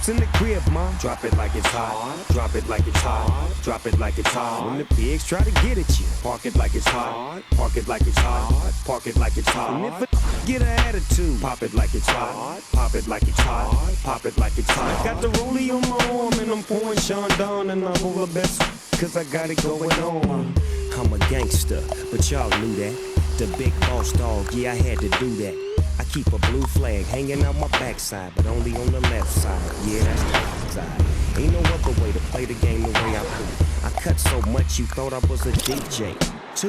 pimp's in the crib, ma, drop it like it's hot. Drop it like it's hot. Drop it like it's hot. When the pigs try to get at you, park it like it's hot. Park it like it's hot. Park it like it's hot. And if a get an attitude, pop it like it's hot. Pop it like it's hot. Pop it like it's hot. I got the rollie on my arm and I'm pouring Sean down and I'm all the best, cause I got it going on. I'm a gangster, but y'all knew that. The big boss dog, yeah, I had to do that. I keep a blue flag hanging out my backside, but only on the left side. Yeah, that's the left side. Ain't no other way to play the game the way I do. I cut so much you thought I was a DJ. 2,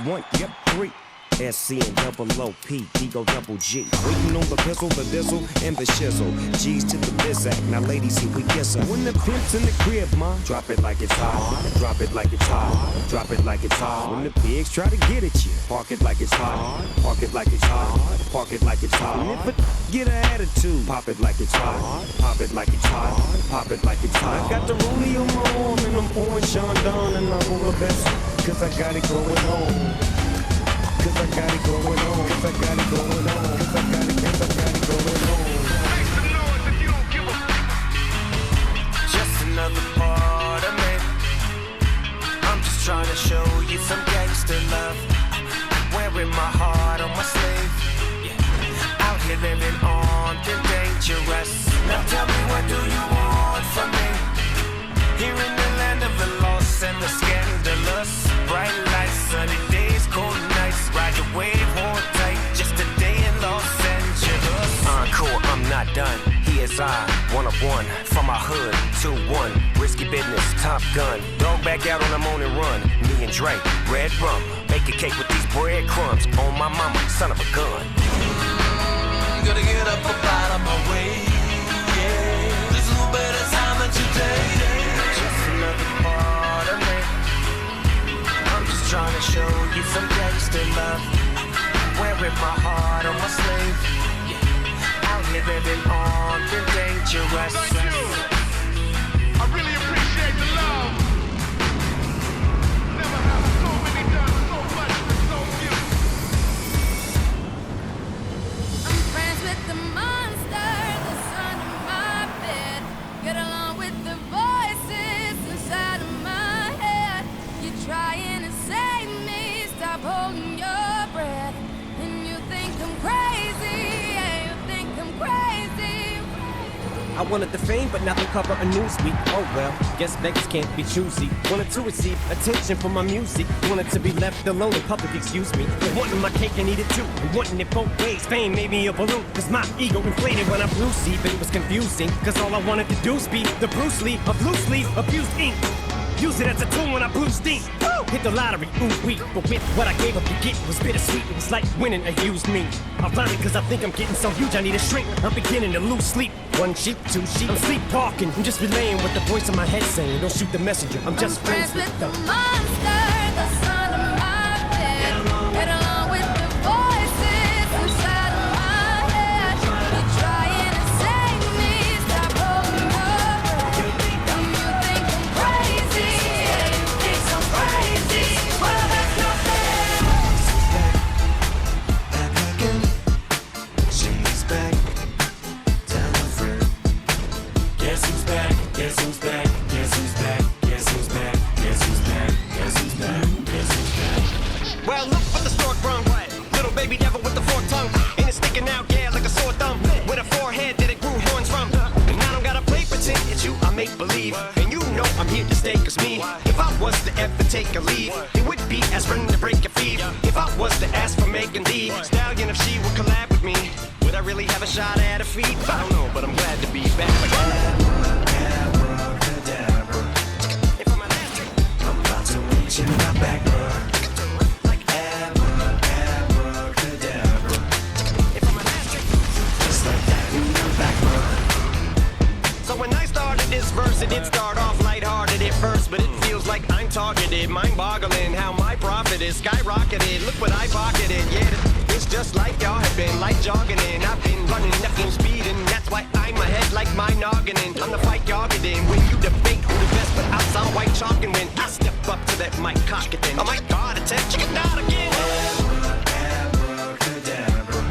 1, yep, 3. SC and double OP, Ego double G. Waiting on the pistol, the dizzle, and the shizzle. G's to the bizac, now ladies, here we kiss her. When the pimp's in the crib, ma, drop it like it's hot. Drop it like it's hot. Drop it like it's hot. When the pigs try to get at you, park it like it's hot. Park it like it's hot. Park it like it's hot. And if a get an attitude, pop it like it's hot. Pop it like it's hot. Pop it like it's hot. I got the rollie on my arm and I'm pouring Sean down and I'm all the best, cause I got it going on. Cause I got it going on, cause I got it going on, cause I got it going on. Make some noise if you don't give a Just another part of me. I'm just trying to show you some gangster love. Wearing my heart on my sleeve. Yeah. Out here living on the dangerous. Now tell me, what do you want from me? Here in the land of the lost and the scandalous. Bright lights, sunny days, cold nights. Ride the wave, hold tight. Just a day in Los Angeles. Encore, I'm not done. He is I, one of one. From my hood, 2-1. Risky business, Top Gun. Dog back out on the morning run. Me and Dre, red rum. Make a cake with these breadcrumbs. On my mama, son of a gun. Gotta get up out of my way. Yeah. There's no better time than today. Just another part of me. I'm just trying to show you some gangster love. Wearing my heart on my sleeve. Yeah. Out here living on the dangerous. Thank you. I really appreciate the love. Never have so many done so much for so few. I'm friends with the monster that's under my bed. Get along with the voices inside of my head. You're trying to save me, stop holding your breath. And you think I'm crazy, yeah, you think I'm crazy. I wanted the fame, but now they cover a newsweek. Oh well, guess beggars can't be choosy. Wanted to receive attention from my music. Wanted to be left alone in public, excuse me. But wanting my cake and eat it too. And wanting it both ways. Fame made me a balloon. Cause my ego inflated when I blew sleep. And it was confusing. Cause all I wanted to do was be the Bruce Lee of loose leaf abused ink. Use it as a tool when I blew steam. Hit the lottery, ooh wee. But with what I gave up to get was bittersweet. It was like winning a used me. Ironic cause I think I'm getting so huge I need a shrink. I'm beginning to lose sleep. 1 sheep, 2 sheep. I'm sleepwalking. I'm just relaying what the voice in my head saying. Don't shoot the messenger. I'm just friends with the monster that's under my bed. Get along with the voices inside of my head. You're trying to save me, stop holding your breath. And you think I'm crazy, yeah, you think I'm crazy. Well, that's not fair. Back again. She's back. Tell a friend. Guess who's back? Guess who's back? Guess who's back? Guess who's back? Guess who's back? Guess who's back? Guess who's back? Well, look what the stork brung. Little baby devil with the forked tongue. And it's sticking out, yeah, like a sore thumb. With a forehead that it grew horns from. And I don't gotta play pretend, it's you I make believe. And you know I'm here to stay, cause me, if I was to ever take a leave, it would be as friend to break your feet. If I was to ask for Megan Thee Stallion, if she would collab with me, would I really have a shot at her feet? I don't know, but I'm glad to be back. Abracadabra. If I'm an asterisk, I'm about to reach in my back, like abracadabra. if I'm an asterisk. Just like that in my back, So when I started this verse, it did start off lighthearted at first, but it feels like I'm targeted. Mind-boggling how my profit is skyrocketed. Look what I pocketed, yeah. It's just like y'all have been, like jogging in. I've been running, nothing speeding. That's why I'm ahead like my noggin in. I'm the fight y'all get in. When you debate who the best, but I sound white chalk, and when I step up to that mic, cock it then. Oh my God, attempt chicken out again. abracadabra.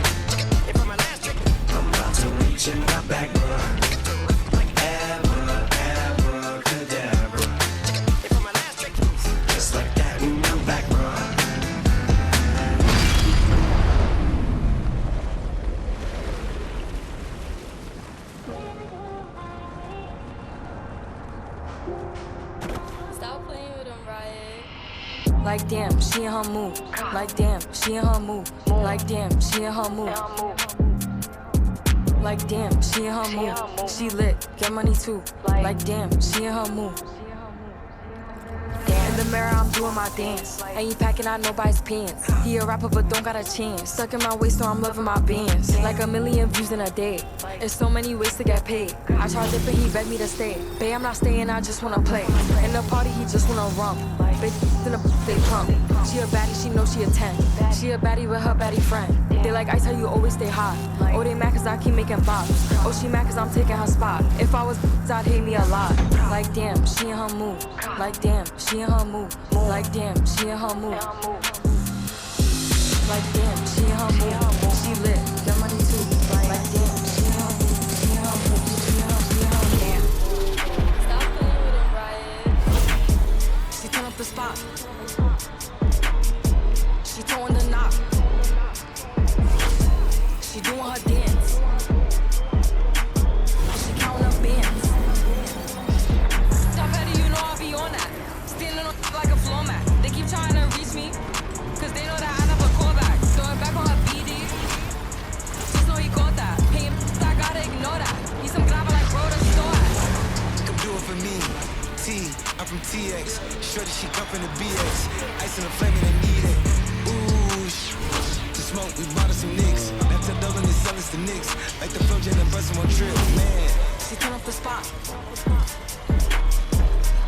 If I'm an asterisk, I'm about to reach in my back, like Stop playing with them, Riot. Like damn, she in her mood. Like damn, she in her mood. Like damn, she in her mood. Like damn, she in her mood. She lit, get money too. Like damn, she in her mood. In the mirror, I'm doing my dance. Ain't packing out nobody's pants. He a rapper, but don't got a chance. Stuck in my waist, so I'm loving my bands. Like a million views in a day. There's so many ways to get paid. I tried dipping, he begged me to stay. Babe, I'm not staying, I just wanna play. In the party, he just wanna rump. Bitch in the they pump. She a baddie, she know she a 10. She a baddie with her baddie friend. They like ice, how you always stay hot. Oh, they mad cause I keep making bops. Oh, she mad cause I'm taking her spot. If I was I'd hate me a lot. Like damn, she in her mood. Like damn, she in her mood. Like damn, she in her mood. Like damn, she in her mood. She lit, get money too. Like damn, she in her mood. She in her mood. She in her damn. Stop playing with them, Riot. She turn up the spot. She throwing the knock. She doing her dance. She counting up bands. Top heady, you know I be on that. Standing on like a floor mat. They keep trying to reach me, cause they know that I never call back. Throw it back on her BD. Just know he caught that. Pay him, I gotta ignore that. He's some grabber like bro, the store at. Come do it for me. I'm from TX. Shorty, she come from the BX. Ice in the flame and I need it. Ooh, to smoke, we bought us some nicks. That's a double and sell us the Knicks. Like the Pro Jet and bustin' one trip, man. She turn up the spot.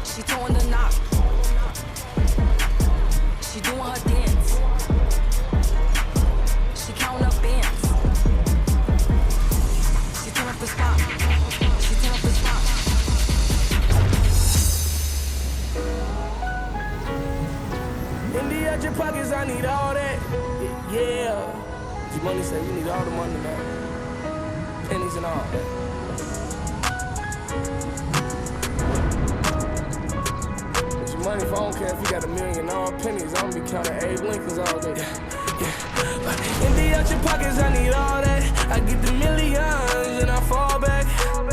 She throwing the knock. She doing her dance. She counting up bands. She turn up the spot. She turn up the spot. Indy out your pockets, I need all that. Yeah. G-Money said you need all the money, man. Pennies and all. G-Money, if I don't care if you got $1 million, all pennies, I'm gonna be counting Abe Lincolns all day. Indy out your pockets, I need all that. I get the millions and I fall back.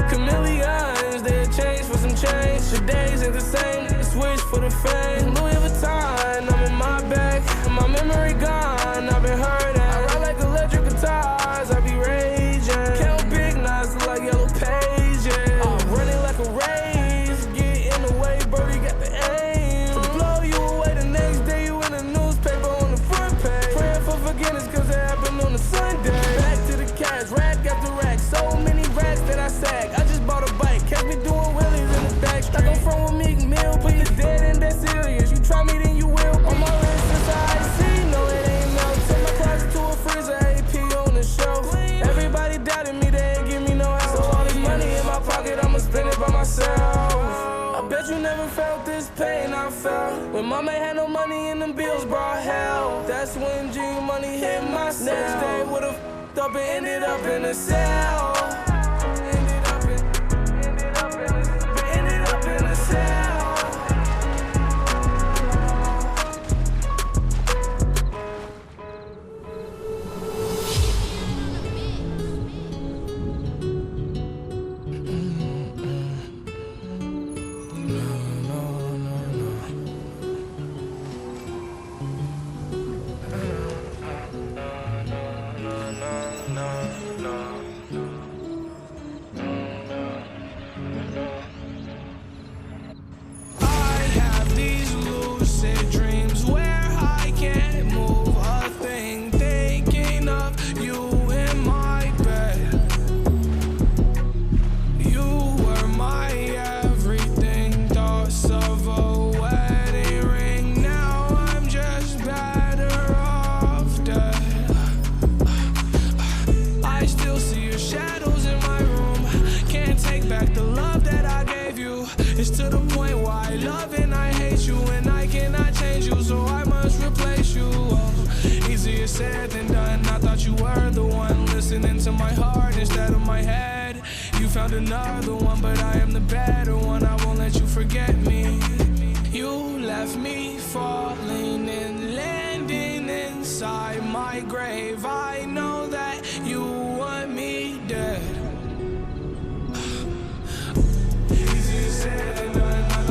Chameleons, they change for some change. Your days ain't the same, switch for the fame. Louis Vuitton, I'm in my bag. My memory gone, I've been hurt at. I ride like electric guitars, I be raging. Count big knots like yellow pages. I'm running like a race, get in the way, birdie got the aim. To blow you away the next day, you in the newspaper on the front page. Praying for forgiveness cause it happened on a Sunday. Back to the cash, rack after rack. So many racks that I sag. I just bought a bike, catch me doing wheelies in the back. Like I'm from a Meek Mill, put the dead in that serious. You try me, then you will. On my wrist is IC, no it ain't no. Take my closet to a freezer, AP on the shelf. Everybody doubted me, they ain't give me no help. So all this money in my pocket, I'ma spend it by myself. I bet you never felt this pain I felt when mama had no money and them bills brought hell. That's when G-Money hit my cell. Next day would've f***ed up and ended up in a cell. Ended up in a cell. Said than done. I thought you were the one listening to my heart instead of my head. You found another one, but I am the better one. I won't let you forget me. You left me falling and landing inside my grave. I know that you want me dead. Easier said than done.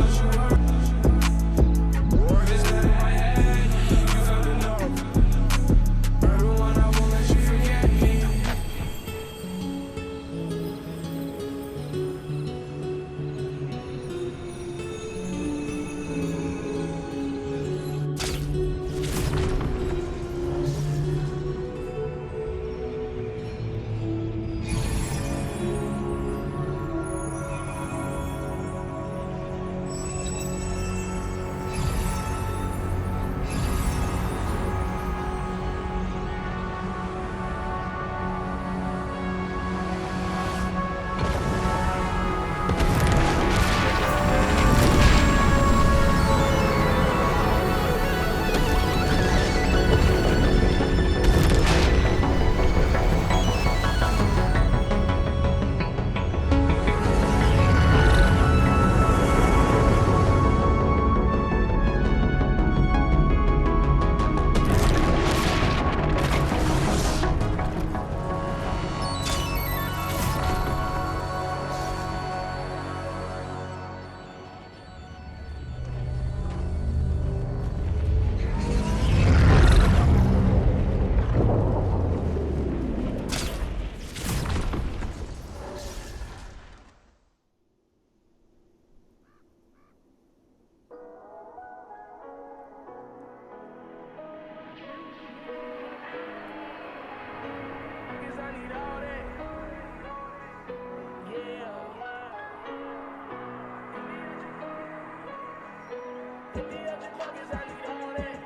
In the ocean pockets, I need all that.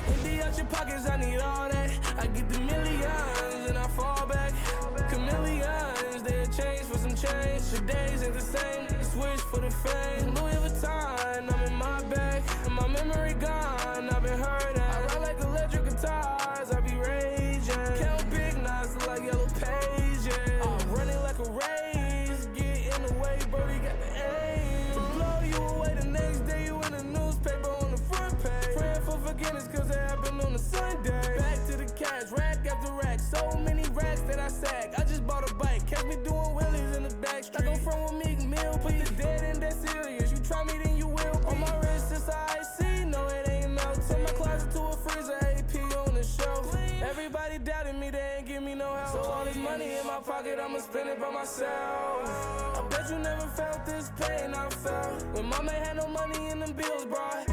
In the ocean pockets, I need all that. I get the millions and I fall back. Chameleons, they change for some change. The days ain't the same. Switch for the fame. Louis Vuitton, I'm in my bag. My memory gone, I've been hurt at. I ride like electric guitars, I be raging. Count big knots like yellow pages. I'm running like a race. Get in the way, birdie got the aim. To blow you away the next day, you in the newspaper on the front page. Praying for forgiveness cause it happened on a Sunday. Back to the cash, rack after rack. So many racks that I sag. I just bought a bike, catch me doing wheelies in the back street. Like I'm from a Meek Mill, put the dead in that serious. You try me, then you will be. On my wrist, it's IC, no it ain't melt. Turn my closet to a freezer, AP on the shelf. Everybody doubted me, they ain't give me no help. So all this money in my pocket, I'ma spend it by myself. I bet you never felt this pain I felt when mama had no money and them bills brought.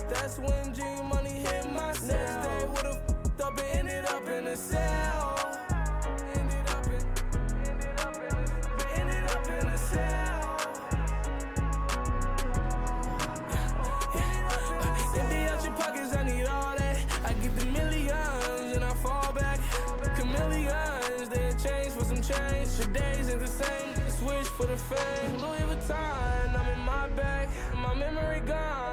That's when G money hit my cell. Next day would've f***ed up and ended up in a cell. Ended up in a cell. In the ocean pockets, I need all that. I get the millions and I fall back. Chameleons, they change for some change. The days ain't the same. Switch for the fame. Louis Vuitton, I'm in my bag. My memory gone.